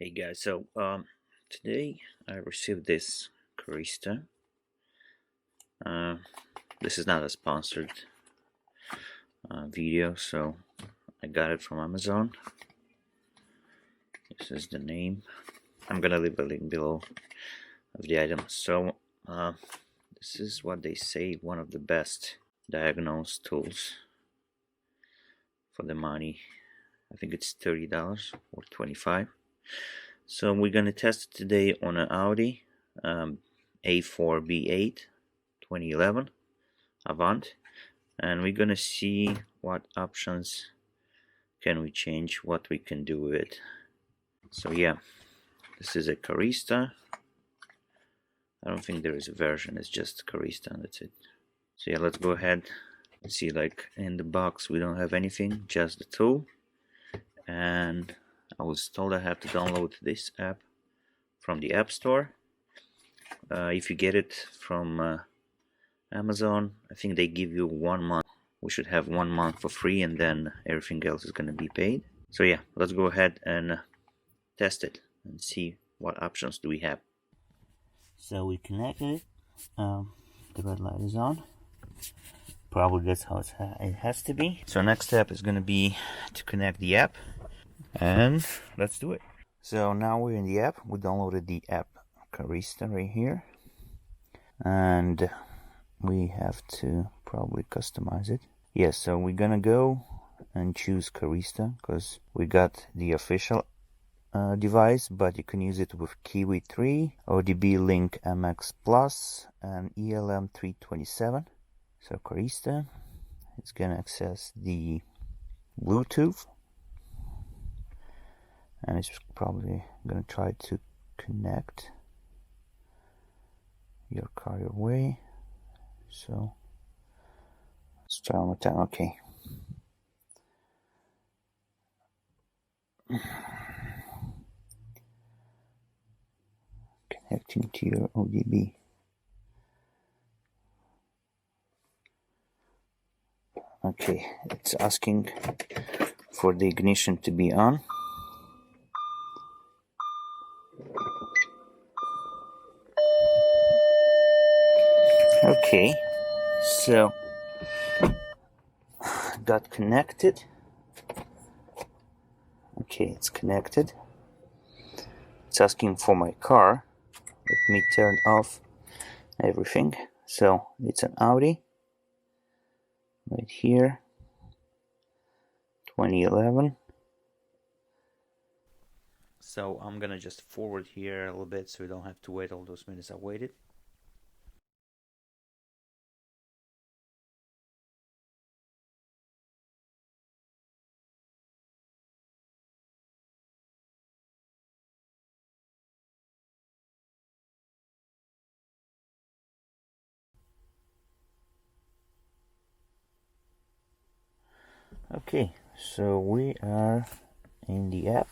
Hey guys, so today I received this Carista. This is not a sponsored video, so I got it from Amazon. This is the name. I'm gonna leave a link below of the item. So this is what they say, one of the best diagnose tools for the money. I think it's $30 or $25. So we're gonna test it today on an Audi A4B8 2011 Avant, and we're gonna see what options can we change, what we can do with it. So yeah, this is a Carista. I don't think there is a version, it's just Carista and that's it. So yeah, let's go ahead and see. Like in the box we don't have anything, just the tool, and I was told I have to download this app from the App Store. If you get it from Amazon, I think they give you 1 month. We should have 1 month for free, and then everything else is going to be paid. So yeah, let's go ahead and test it and see what options do we have. So we connected it. The red light is on. Probably that's how it has to be. So next step is going to be to connect the app, and let's do it. So now we're in the app. We downloaded the app Carista right here, and we have to probably customize it. Yes, so we're gonna go and choose Carista because we got the official device, but you can use it with Kiwi 3, ODB Link MX Plus, and ELM 327. So Carista, it's gonna access the Bluetooth, and it's probably gonna try to connect your car your way. So let's try one more time. Okay. Connecting to your ODB. Okay, it's asking for the ignition to be on. Okay, so got connected. Okay, it's connected. It's asking for my car. Let me turn off everything. So it's an Audi right here, 2011. So I'm gonna just forward here a little bit so we don't have to wait all those minutes I waited. Okay, so we are in the app.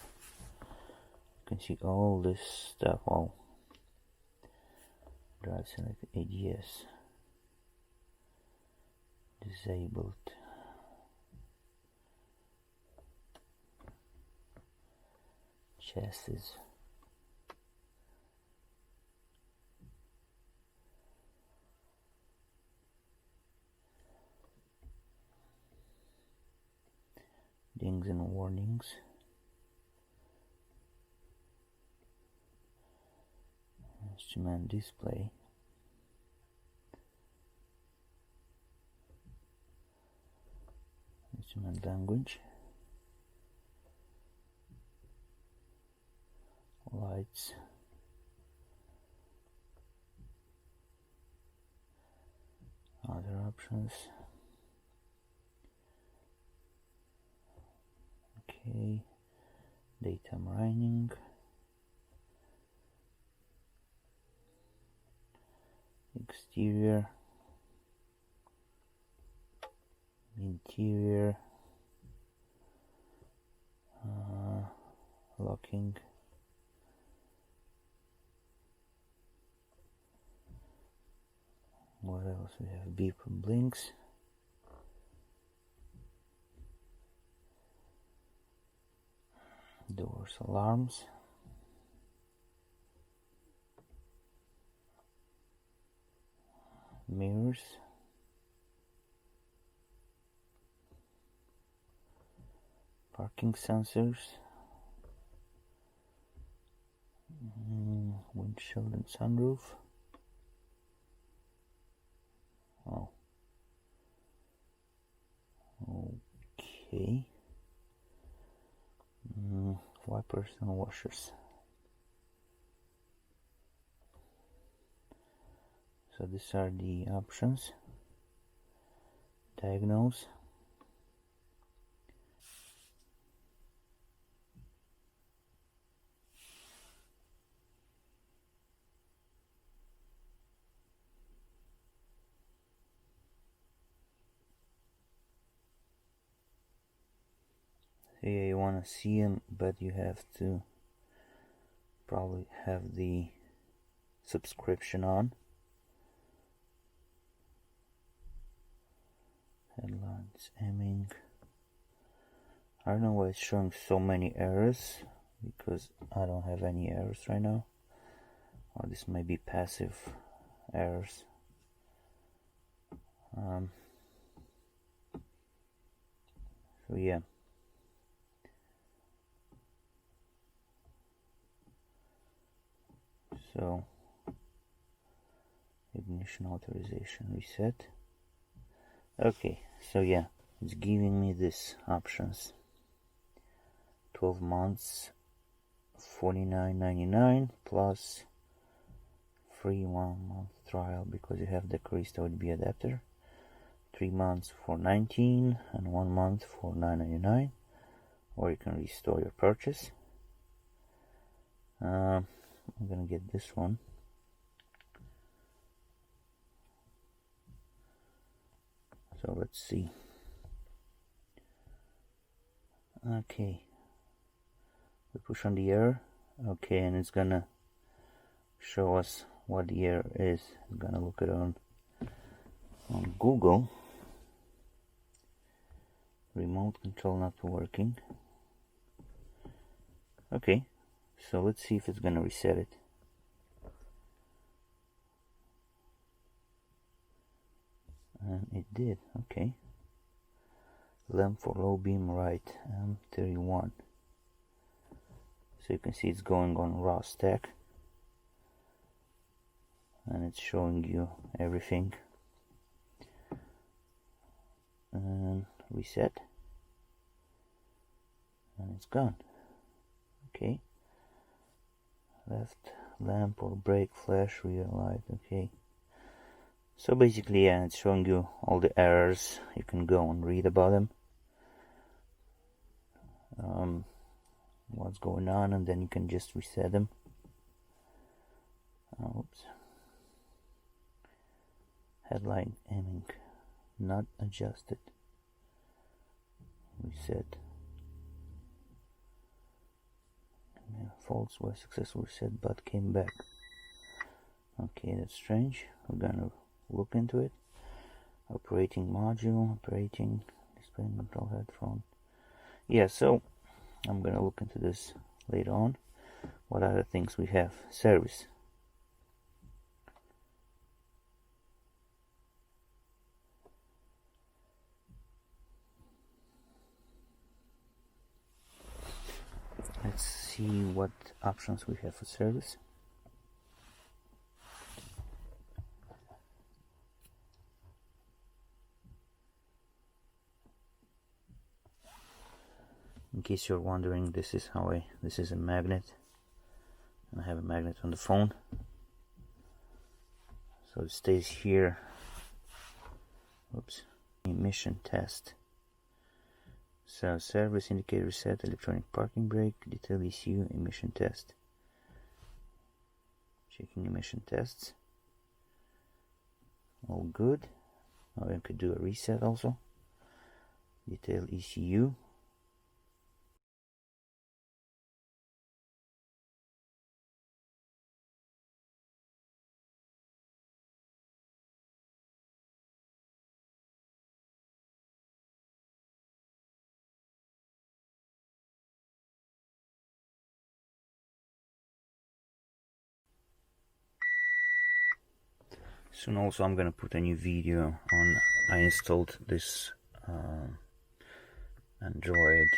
You can see all this stuff. All drive select ADS disabled. Chassis. Dings and warnings. Instrument display. Instrument language. Lights. Other options. Okay, daytime running, exterior, interior, locking, what else we have? Beep and blinks. Doors, alarms, mirrors, parking sensors, windshield and sunroof. Oh, okay. Wipers and washers. So these are the options. Diagnose. Here you want to see them, but you have to probably have the subscription on. Headlines, aiming. I don't know why it's showing so many errors, because I don't have any errors right now. Or this may be passive errors. So yeah. So ignition authorization reset. Okay, so yeah, it's giving me these options. 12 months, $49.99 plus free 1 month trial because you have the Carista OBD2 adapter. 3 months for $19 and 1 month for $9.99, or you can restore your purchase. I'm gonna get this one. So let's see. Okay, we push on the error. Okay, and it's gonna show us what the error is. It's gonna look it on Google. Remote control not working. Okay, so let's see if it's gonna reset it. And it did. Okay. Lamp for low beam right, M31. So you can see it's going on raw stack, and it's showing you everything. And reset, and it's gone. Okay. Left lamp or brake flash rear light. Okay. So basically, yeah, it's showing you all the errors. You can go and read about them. What's going on, and then you can just reset them. Oops. Headline aiming not adjusted. Reset. Faults were successfully reset but came back. Okay, that's strange. We're gonna look into it. Operating module, operating display control headphone. Yeah, so I'm gonna look into this later on. What other things we have? Service. Let's see what options we have for service. In case you're wondering, this is a magnet. I have a magnet on the phone, so it stays here. Oops. Emission test. So service indicator reset, electronic parking brake, detail ECU, emission test. Checking emission tests. All good. Now we could do a reset also. Detail ECU. Soon also I'm gonna put a new video on I installed this Android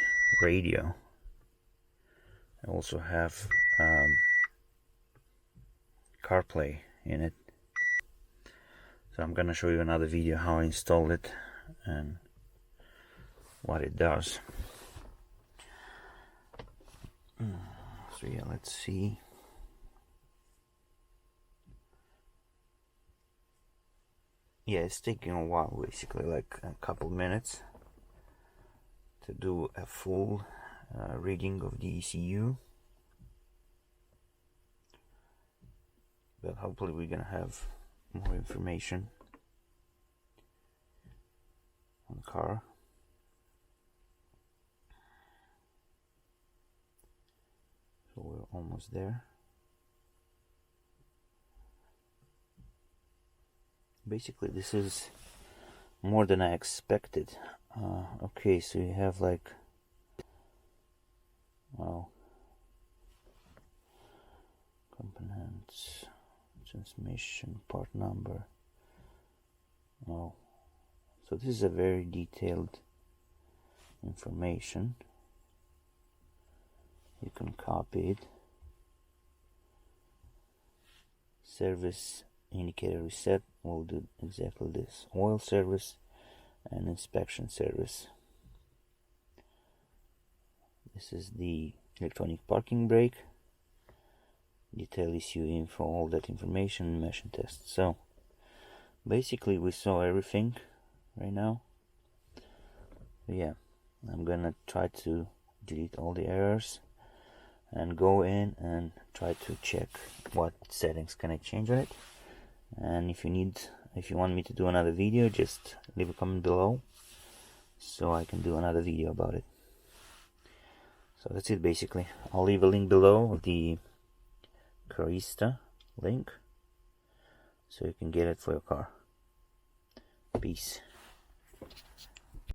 radio. I also have CarPlay in it, so I'm gonna show you another video how I installed it and what it does. So yeah, let's see. Yeah, it's taking a while, basically like a couple minutes to do a full reading of the ECU, but hopefully we're gonna have more information on the car. So we're almost there. Basically this is more than I expected. Okay, so you have like, well, components, transmission, part number. Oh, so this is a very detailed information. You can copy it. Service indicator reset will do exactly this. Oil service and inspection service. This is the electronic parking brake, detail ECU info, all that information, mesh and test. So basically we saw everything right now. Yeah, I'm gonna try to delete all the errors and go in and try to check what settings can I change on it. And if you want me to do another video, just leave a comment below so I can do another video about it. So that's it basically. I'll leave a link below of the Carista link so you can get it for your car. Peace.